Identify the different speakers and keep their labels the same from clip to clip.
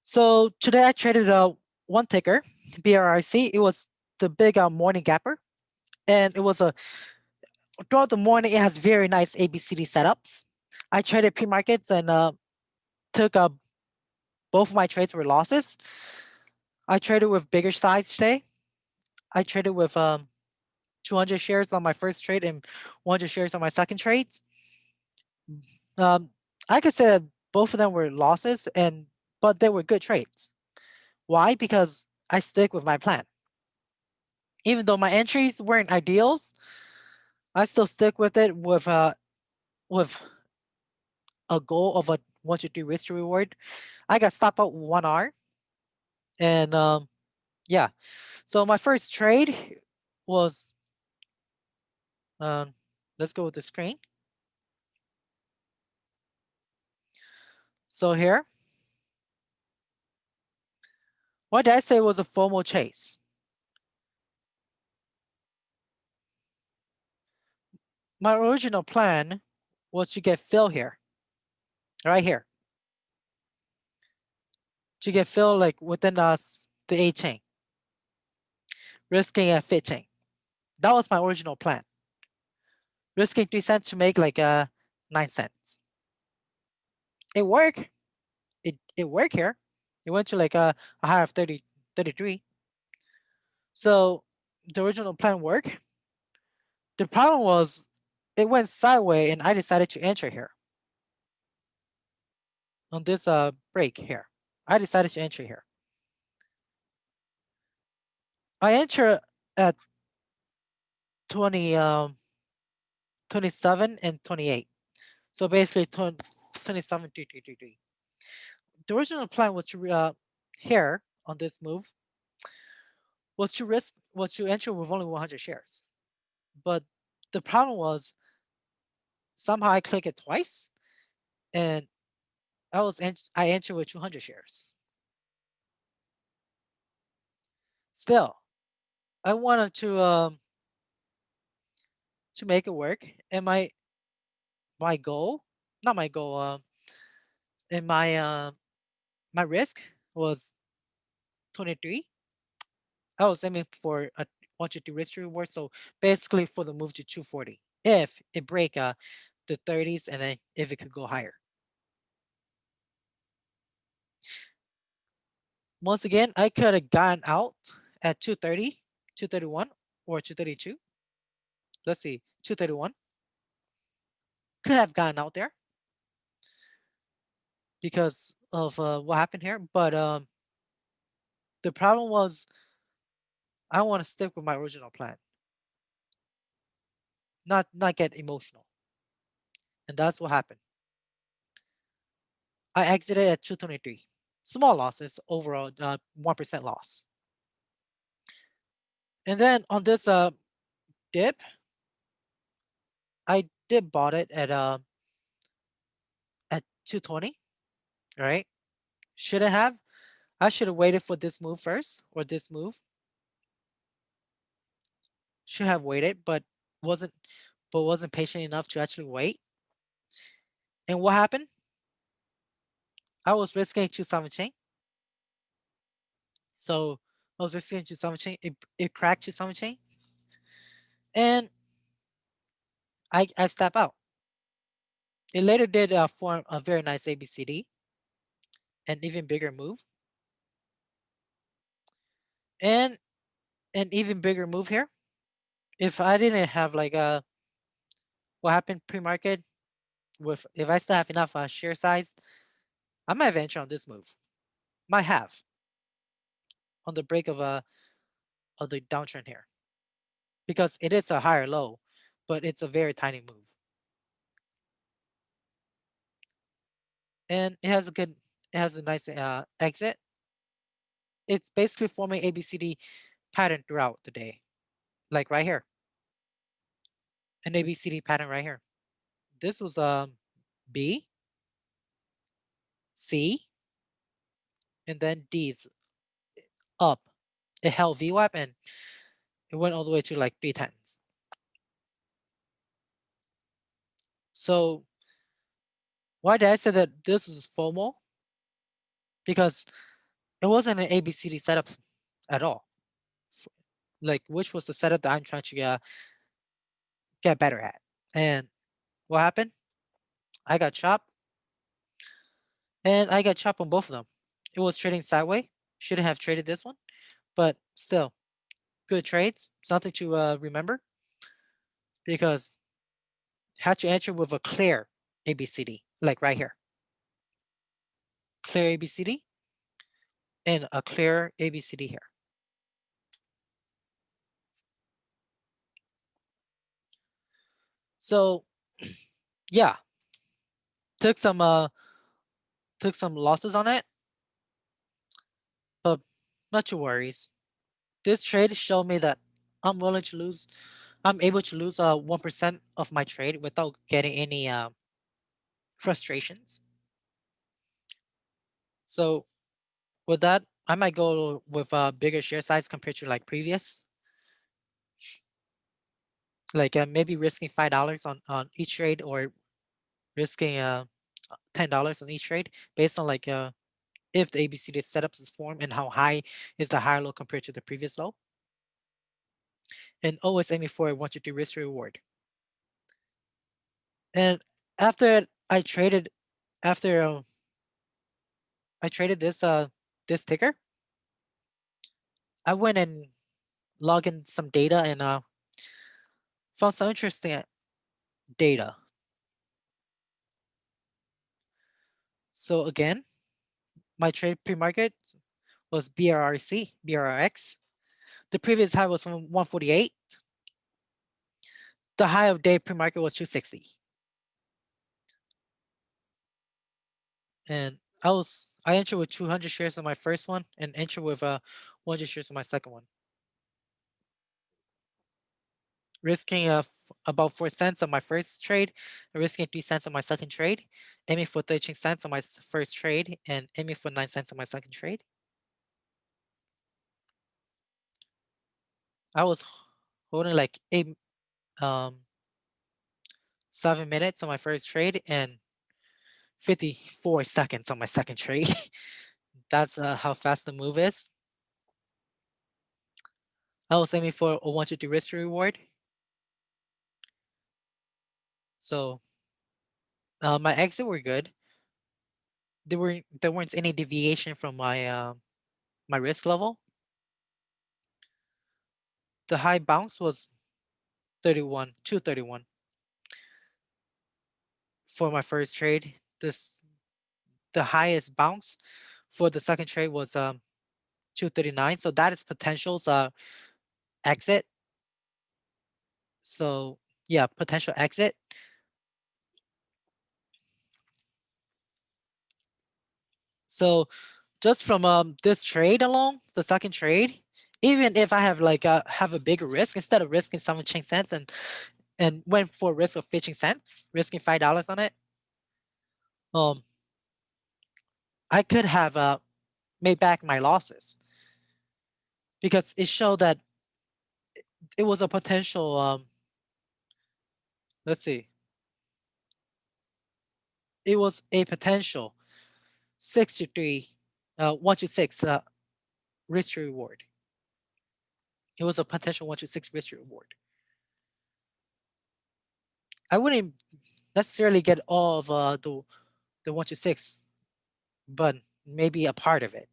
Speaker 1: So today I traded one ticker, BLRC. It was the big morning gapper, and it was a throughout the morning. It has very nice ABCD setups. I traded pre-markets and took both of my trades were losses. I traded with bigger size today. I traded with 200 shares on my first trade and 100 shares on my second trades. Um, I could say that both of them were losses, but they were good trades. Why? Because I stick with my plan. Even though my entries weren't ideals, I still stick with it with a goal of a 1 to 3 risk to reward. I got stopped out 1 hour, and yeah. So my first trade was let's go with the screen. So here, why did I say it was a FOMO chase? My original plan was to get fill here, right here, to get fill like within us the A chain, risking a fit chain. That was my original plan. Risking 3 cents to make like 9 cents. It worked. It worked here. It went to like a high of 33. So the original plan worked. The problem was it went sideways and I decided to enter here. On this break here. I decided to enter here. I enter at 27 and 28. So basically 27, 3, 3, 3, 3. The original plan was to here on this move was to enter with only 100 shares. But the problem was somehow I click it twice and I entered with 200 shares. Still, I wanted to make it work, and my goal, not my goal, and my risk was 23. I was aiming for a 1 to 2 risk to reward, so basically for the move to 240 if it break the 30s and then if it could go higher. Once again, I could have gotten out at 230, 231, or 232. Let's see, 231. Could have gotten out there because of what happened here, but the problem was I want to stick with my original plan, not get emotional, and that's what happened. I exited at 223. Small losses overall, 1% loss. And then on this dip, I did bought it at 220, right? Should I have? I should have waited for this move first, or this move. Should have waited, but wasn't patient enough to actually wait. And what happened? I was risking 217. So I was risking 217. It cracked 217. And I step out. It later did form a very nice ABCD, an even bigger move, and an even bigger move here. If I didn't have like what happened pre-market, with if I still have enough share size, I might venture on this move. Might have on the break of the downtrend here, because it is a higher low, but it's a very tiny move, and it has a nice exit. It's basically forming ABCD pattern throughout the day, like right here, an ABCD pattern right here. This was B, C, and then D's up. It held VWAP and it went all the way to like 310s. So why did I say that this is FOMO? Because It wasn't an ABCD setup at all. Like, which was the setup that I'm trying to get better at. And what happened? I got chopped, and I got chopped on both of them. It was trading sideways. Shouldn't have traded this one, but still, good trades. Something to remember, because had to enter with a clear ABCD, like right here. Clear ABCD and a clear ABCD here. So yeah, took some losses on it, but not your worries. This trade showed me that I'm willing to lose. I'm able to lose 1% of my trade without getting any frustrations. So with that, I might go with a bigger share size compared to like previous. Like maybe risking $5 on each trade, or risking $10 on each trade, based on like if the ABCD setups is formed and how high is the higher low compared to the previous low. And always aiming for a 1 to 3 risk reward. And after I traded, after I traded this ticker, I went and logged in some data and found some interesting data. So again, my trade pre-market was BLRX. The previous high was from 148. The high of day pre-market was 260. And I entered with 200 shares on my first one and entered with 100 shares on my second one, risking about 4 cents on my first trade, and risking 3 cents on my second trade, aiming for 13 cents on my first trade, and aiming for 9 cents on my second trade. I was holding like 7 minutes on my first trade and 54 seconds on my second trade. That's how fast the move is. I was aiming for a 1 to 3 risk reward. So my exit were good. There weren't any deviation from my risk level. The high bounce was 231 for my first trade. The highest bounce for the second trade was 239. So that is potential's exit. So yeah, potential exit. So just from this trade alone, the second trade, even if I have like have a bigger risk, instead of risking 17 cents and went for a risk of 15 cents, risking $5 on it, um, I could have made back my losses, because it showed that it was a potential. Let's see, it was a potential 63, 1 to 6 risk reward. It was a potential 1 to 6 risk reward. I wouldn't necessarily get all of the 1 to 6, but maybe a part of it.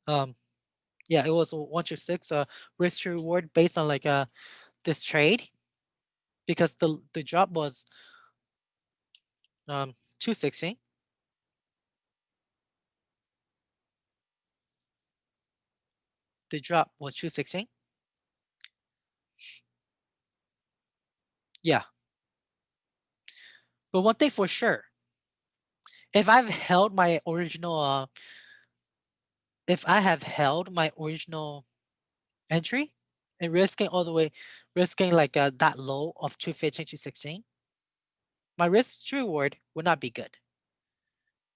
Speaker 1: Um, yeah, it was a 1 to 6 risk reward based on like this trade, because the drop was 260. The drop was 260. Yeah, but one thing for sure, if I've held my original, if I have held my original entry and risking like that low of 215, 216, my risk to reward would not be good,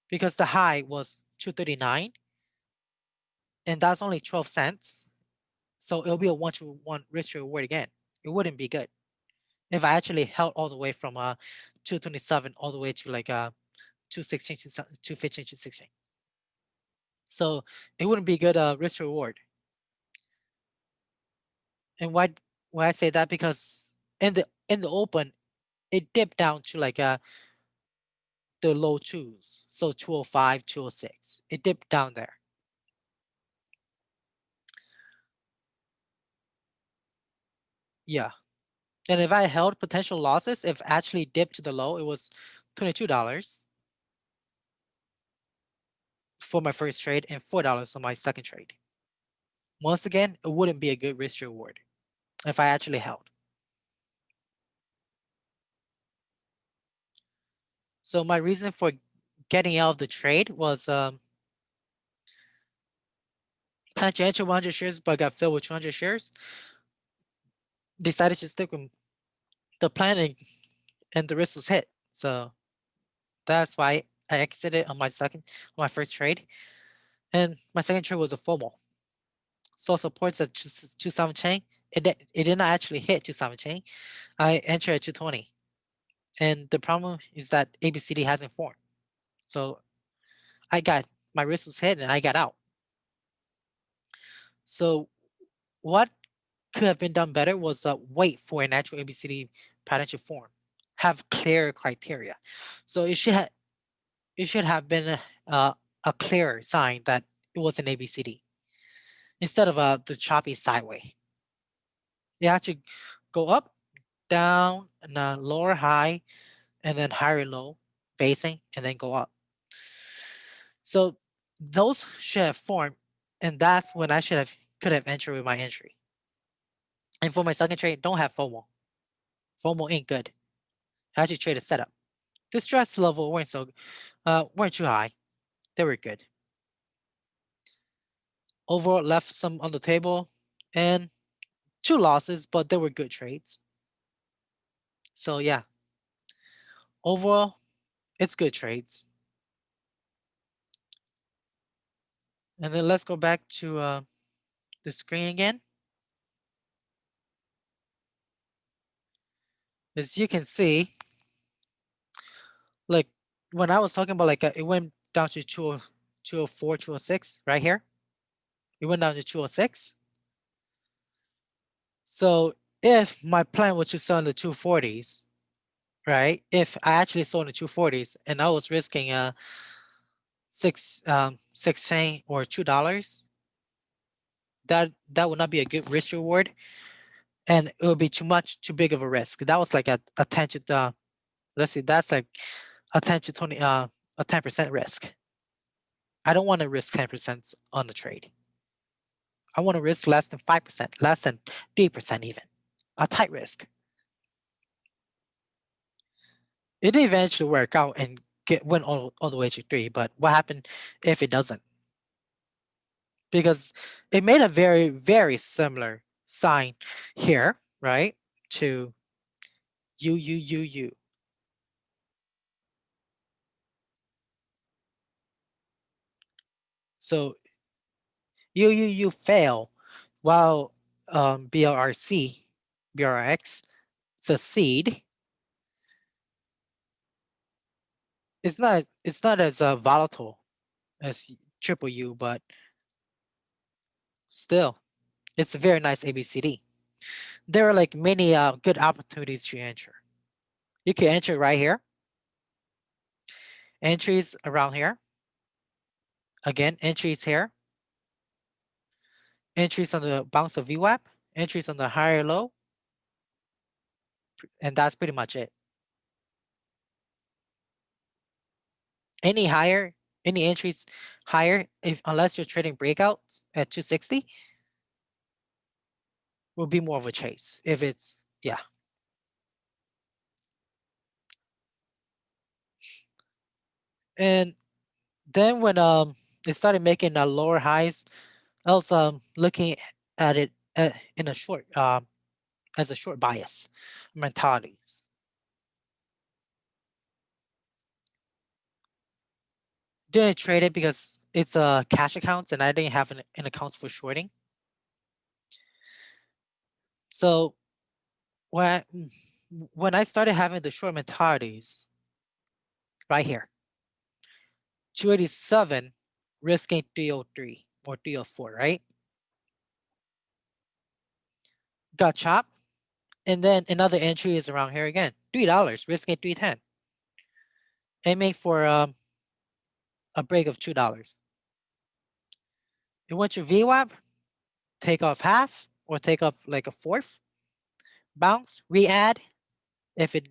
Speaker 1: because the high was 239 and that's only 12 cents. So it'll be a 1 to 1 risk to reward again. It wouldn't be good if I actually held all the way from 227 all the way to like 216, 215, 216. So it wouldn't be good risk reward. And why I say that? Because in the open, it dipped down to like the low twos. So 205, 206. It dipped down there. Yeah. And if I held potential losses, if actually dipped to the low, it was $22 for my first trade and $4 on my second trade. Once again, it wouldn't be a good risk reward if I actually held. So my reason for getting out of the trade was plan to enter 100 shares, but got filled with 200 shares. Decided to stick with the plan and the risk was hit. So that's why I exited on my first trade. And my second trade was a FOMO. Saw supports at 217. It did not actually hit 217. I entered at 220. And the problem is that ABCD hasn't formed. So my risk was hit and I got out. So what could have been done better was wait for an actual ABCD pattern to form. Have clear criteria. So it should have been a clearer sign that it was an ABCD instead of the choppy sideway. It had to go up, down, and lower high, and then higher low, basing, and then go up. So those should have formed, and that's when I could have entered with my entry. And for my second trade, don't have FOMO. FOMO ain't good. I actually trade a setup. The stress level weren't too high. They were good. Overall, left some on the table, and two losses, but they were good trades. So yeah, overall, it's good trades. And then let's go back to the screen again. As you can see, like when I was talking about like it went down to 204, 206 right here. It went down to 206. So if my plan was to sell in the 240s, right? If I actually sold in the 240s and I was risking 6 cent or $2, that would not be a good risk reward, and it would be too big of a risk. That was like a 10 to let's see, that's like a 10 to 20 a 10% risk. I don't want to risk 10% on the trade. I want to risk less than 5%, less than 3% even. A tight risk. It did eventually work out and went all the way to 3, but what happened if it doesn't? Because it made a very, very similar sign here, right? To U. So you fail while BLRX succeed. It's not as volatile as triple U, but still, it's a very nice ABCD. There are like many good opportunities to enter. You can enter right here, entries around here. Again, entries here, entries on the bounce of VWAP, entries on the higher low, and that's pretty much it. Any higher, any entries higher, unless you're trading breakouts at 260, will be more of a chase. If it's, yeah. And then when it started making lower highs, I was looking at it in a short as a short bias mentalities. Didn't trade it because it's a cash accounts and I didn't have an account for shorting. So when I started having the short mentalities right here, 287 risking 303 or 304, right? Got chopped. And then another entry is around here again. $3, risking 310. Aiming for a break of $2. You want your VWAP, take off half or take off like a fourth, bounce, re-add. If it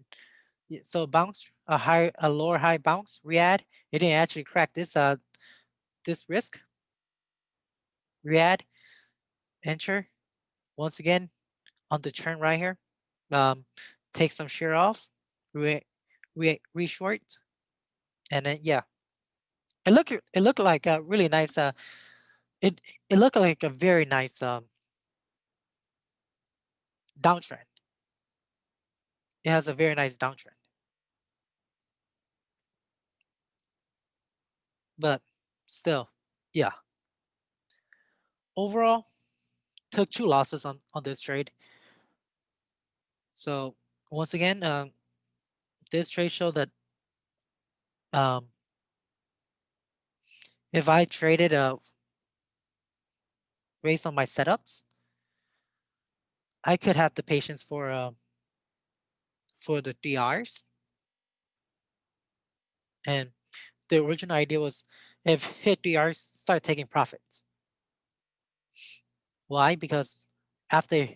Speaker 1: so bounce a lower high bounce, re-add. It didn't actually crack this risk. Re-add, enter. Once again on the turn right here. Um, take some shear off, re-short, and then yeah, it looked like a really nice it it looked like a very nice downtrend. It has a very nice downtrend, but still, yeah. Overall, took two losses on this trade. So once again, this trade showed that um, if I traded based on my setups, I could have the patience for the 3 hours. And the original idea was if hit 3 hours, start taking profits. Why? Because after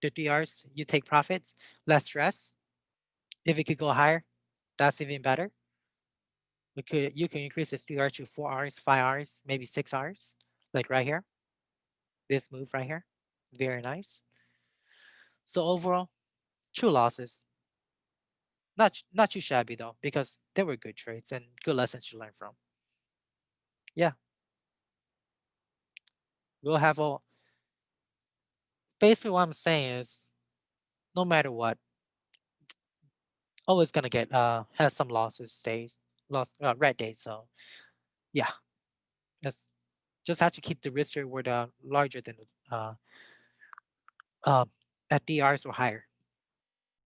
Speaker 1: the 3 hours, you take profits, less stress. If it could go higher, that's even better. You can increase this 3 hours to 4 hours, 5 hours, maybe 6 hours, like right here. This move right here, very nice. So overall, true losses, not too shabby though, because they were good trades and good lessons to learn from. Yeah, we'll have all. Basically, what I'm saying is, no matter what, always gonna get has some losses days, red days. So yeah, that's just have to keep the risk reward larger than uh, uh, at DRs or higher.